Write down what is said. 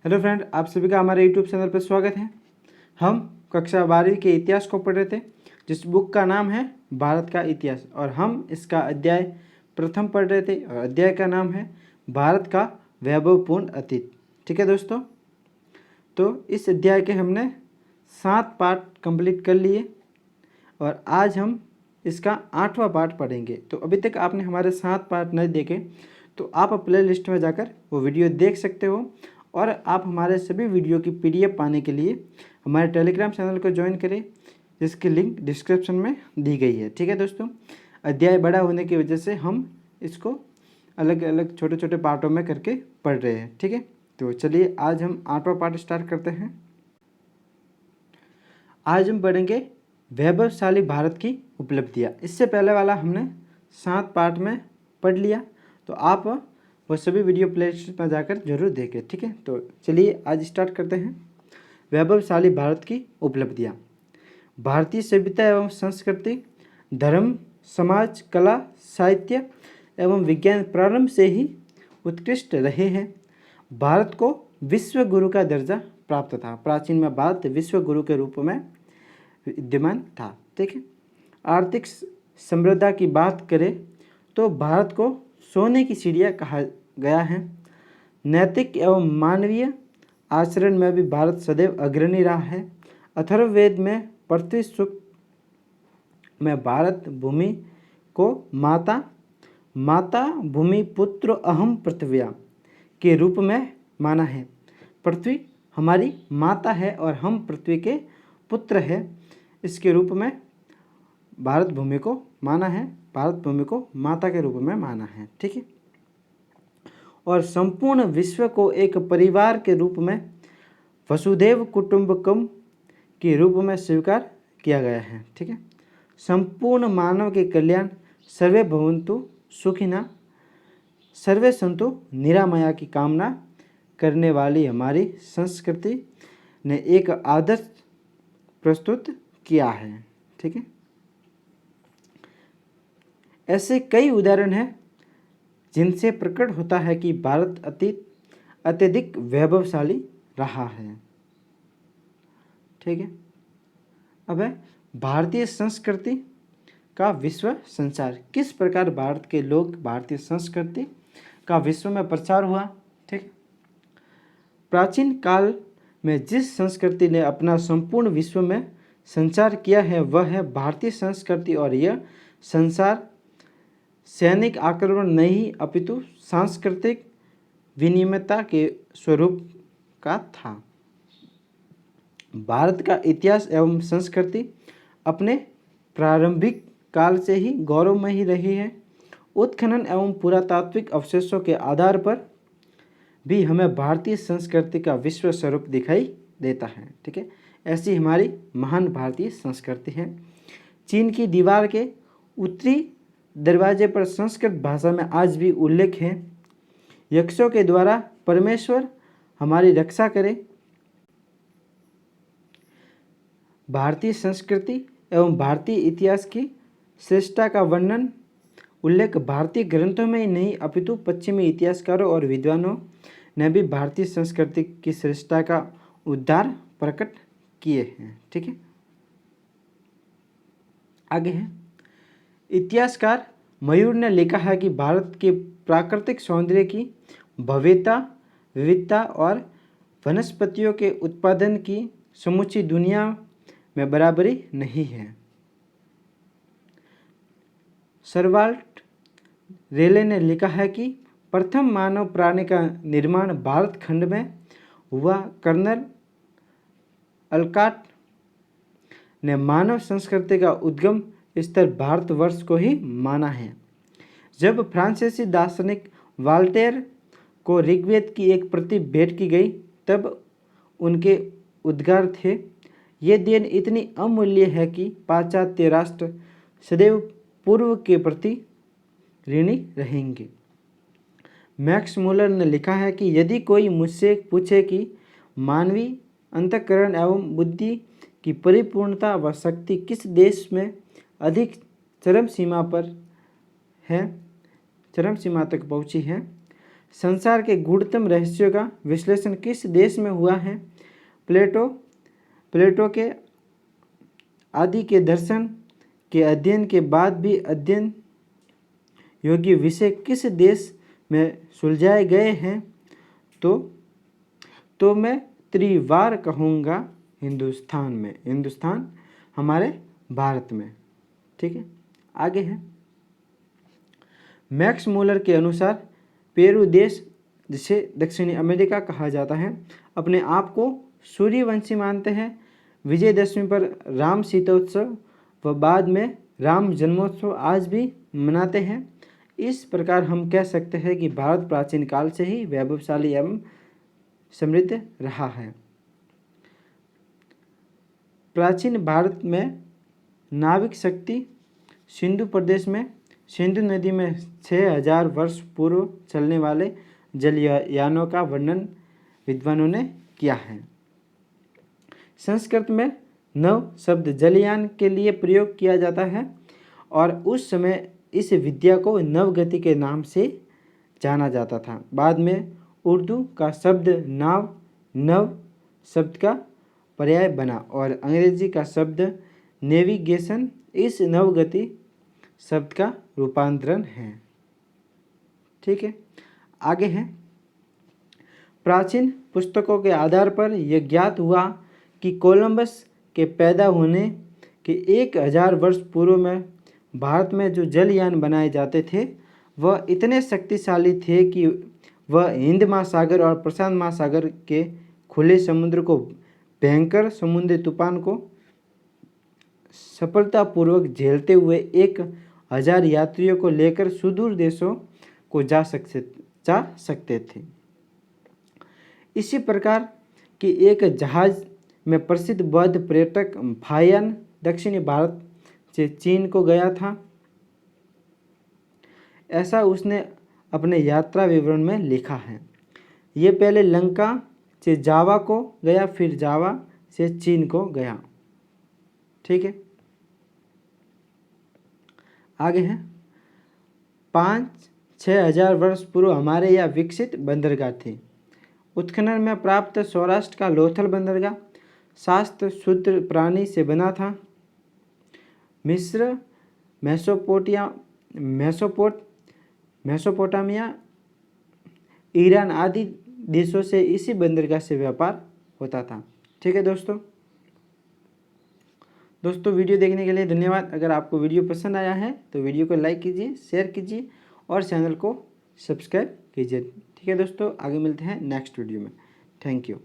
Hello friend, आप सभी का हमारे यूट्यूब चैनल पर स्वागत है। हम कक्षा 12वीं के इतिहास को पढ़ रहे थे, जिस बुक का नाम है भारत का इतिहास, और हम इसका अध्याय प्रथम पढ़ रहे थे और अध्याय का नाम है भारत का वैभवपूर्ण अतीत। ठीक है दोस्तों, तो इस अध्याय के हमने 7 पार्ट कंप्लीट कर लिए और आज हम इसका 8वां पार्ट पढ़ेंगे। तो अभी तक आपने हमारे 7 पार्ट नहीं देखे तो आप प्ले लिस्ट में जाकर वो वीडियो देख सकते हो, और आप हमारे सभी वीडियो की PDF पाने के लिए हमारे टेलीग्राम चैनल को ज्वाइन करें, जिसकी लिंक डिस्क्रिप्शन में दी गई है। ठीक है दोस्तों, अध्याय बड़ा होने की वजह से हम इसको अलग अलग छोटे छोटे पार्टों में करके पढ़ रहे हैं। ठीक है, तो चलिए आज हम 8वां पार्ट स्टार्ट करते हैं। आज हम पढ़ेंगे वैभवशाली भारत की उपलब्धियाँ। इससे पहले वाला हमने 7 पार्ट में पढ़ लिया, तो आप वो सभी वीडियो प्लेलिस्ट में जाकर जरूर देखें। ठीक है, तो चलिए आज स्टार्ट करते हैं। वैभवशाली भारत की उपलब्धियाँ। भारतीय सभ्यता एवं संस्कृति, धर्म, समाज, कला, साहित्य एवं विज्ञान प्रारंभ से ही उत्कृष्ट रहे हैं। भारत को विश्व गुरु का दर्जा प्राप्त था। प्राचीन में भारत विश्व गुरु के रूप में विद्यमान था। ठीक है, आर्थिक समृद्धि की बात करें तो भारत को सोने की चिड़िया कहा गया है। नैतिक एवं मानवीय आचरण में भी भारत सदैव अग्रणी रहा है। अथर्ववेद में पृथ्वी सुख में भारत भूमि को माता भूमि पुत्र अहम पृथ्व्या के रूप में माना है। पृथ्वी हमारी माता है और हम पृथ्वी के पुत्र हैं, इसके रूप में भारत भूमि को माना है। भारत भूमि को माता के रूप में माना है। ठीक है, और संपूर्ण विश्व को एक परिवार के रूप में वसुधैव कुटुंबकम के रूप में स्वीकार किया गया है। ठीक है, संपूर्ण मानव के कल्याण, सर्वे भवन्तु सुखिनः, सर्वे सन्तु निरामया की कामना करने वाली हमारी संस्कृति ने एक आदर्श प्रस्तुत किया है। ठीक है, ऐसे कई उदाहरण हैं जिनसे प्रकट होता है कि भारत अत्यधिक वैभवशाली रहा है। ठीक है, अब है भारतीय संस्कृति का विश्व संचार। किस प्रकार भारत के लोग भारतीय संस्कृति का विश्व में प्रचार हुआ। ठीक, प्राचीन काल में जिस संस्कृति ने अपना संपूर्ण विश्व में संचार किया है वह है भारतीय संस्कृति, और यह संसार सैनिक आक्रमण नहीं अपितु सांस्कृतिक विनिमयता के स्वरूप का था। भारत का इतिहास एवं संस्कृति अपने प्रारंभिक काल से ही गौरवमय ही रही है। उत्खनन एवं पुरातात्विक अवशेषों के आधार पर भी हमें भारतीय संस्कृति का विश्व स्वरूप दिखाई देता है। ठीक है, ऐसी हमारी महान भारतीय संस्कृति है। चीन की दीवार के उत्तरी दरवाजे पर संस्कृत भाषा में आज भी उल्लेख है, यक्षों के द्वारा परमेश्वर हमारी रक्षा करे। भारतीय संस्कृति एवं भारतीय इतिहास की श्रेष्ठता का वर्णन उल्लेख भारतीय ग्रंथों में ही नहीं अपितु पश्चिमी इतिहासकारों और विद्वानों ने भी भारतीय संस्कृति की श्रेष्ठता का उद्धार प्रकट किए हैं। ठीक है, आगे है इतिहासकार मयूर ने लिखा है कि भारत के प्राकृतिक सौंदर्य की भव्यता, विविधता और वनस्पतियों के उत्पादन की समूची दुनिया में बराबरी नहीं है। सर्वाल्ट रेले ने लिखा है कि प्रथम मानव प्राणी का निर्माण भारत खंड में हुआ। कर्नल अलकाट ने मानव संस्कृति का उद्गम स्तर भारतवर्ष को ही माना है। जब फ्रांसीसी दार्शनिक वाल्टेयर को ऋग्वेद की एक प्रति भेंट की गई तब उनके उद्गार थे, ये देन इतनी अमूल्य है कि पाश्चात्य राष्ट्र सदैव पूर्व के प्रति ऋणी रहेंगे। मैक्स मुलर ने लिखा है कि यदि कोई मुझसे पूछे कि मानवीय अंतःकरण एवं बुद्धि की परिपूर्णता व शक्ति किस देश में अधिक चरम सीमा तक पहुंची है, संसार के गूढ़तम रहस्यों का विश्लेषण किस देश में हुआ है? प्लेटो के आदि के दर्शन के अध्ययन के बाद भी अध्ययन योग्य विषय किस देश में सुलझाए गए हैं? तो मैं त्रिवार कहूँगा हिंदुस्तान में। हिंदुस्तान हमारे भारत में। ठीक है, आगे है मैक्स मूलर के अनुसार पेरू देश, जिसे दक्षिणी अमेरिका कहा जाता है, अपने आप को सूर्यवंशी मानते हैं। विजयदशमी पर राम सीतोत्सव व बाद में राम जन्मोत्सव आज भी मनाते हैं। इस प्रकार हम कह सकते हैं कि भारत प्राचीन काल से ही वैभवशाली एवं समृद्ध रहा है। प्राचीन भारत में नाविक शक्ति सिंधु प्रदेश में सिंधु नदी में 6000 वर्ष पूर्व चलने वाले जलयानों का वर्णन विद्वानों ने किया है। संस्कृत में नव शब्द जलयान के लिए प्रयोग किया जाता है और उस समय इस विद्या को नवगति के नाम से जाना जाता था। बाद में उर्दू का शब्द नव शब्द का पर्याय बना और अंग्रेजी का शब्द नेविगेशन इस नवगति शब्द का रूपांतरण है। ठीक है, आगे है प्राचीन पुस्तकों के आधार पर यह ज्ञात हुआ कि कोलंबस के पैदा होने के 1000 वर्ष पूर्व में भारत में जो जलयान बनाए जाते थे वह इतने शक्तिशाली थे कि वह हिंद महासागर और प्रशांत महासागर के खुले समुद्र को भयंकर समुद्री तूफान को सफलतापूर्वक झेलते हुए 1000 यात्रियों को लेकर सुदूर देशों को जा सकते थे। इसी प्रकार की एक जहाज में प्रसिद्ध बौद्ध पर्यटक फाहियान दक्षिणी भारत से चीन को गया था। ऐसा उसने अपने यात्रा विवरण में लिखा है। ये पहले लंका से जावा को गया, फिर जावा से चीन को गया। ठीक है, आगे है 5-6 हजार वर्ष पूर्व हमारे यहाँ विकसित बंदरगाह थी। उत्खनन में प्राप्त सौराष्ट्र का लोथल बंदरगाह शास्त्र सूत्र प्राणी से बना था। मिस्र, मेसोपोटामिया, ईरान आदि देशों से इसी बंदरगाह से व्यापार होता था। ठीक है दोस्तों, वीडियो देखने के लिए धन्यवाद। अगर आपको वीडियो पसंद आया है तो वीडियो को लाइक कीजिए, शेयर कीजिए और चैनल को सब्सक्राइब कीजिए। ठीक है दोस्तों, आगे मिलते हैं नेक्स्ट वीडियो में। Thank you.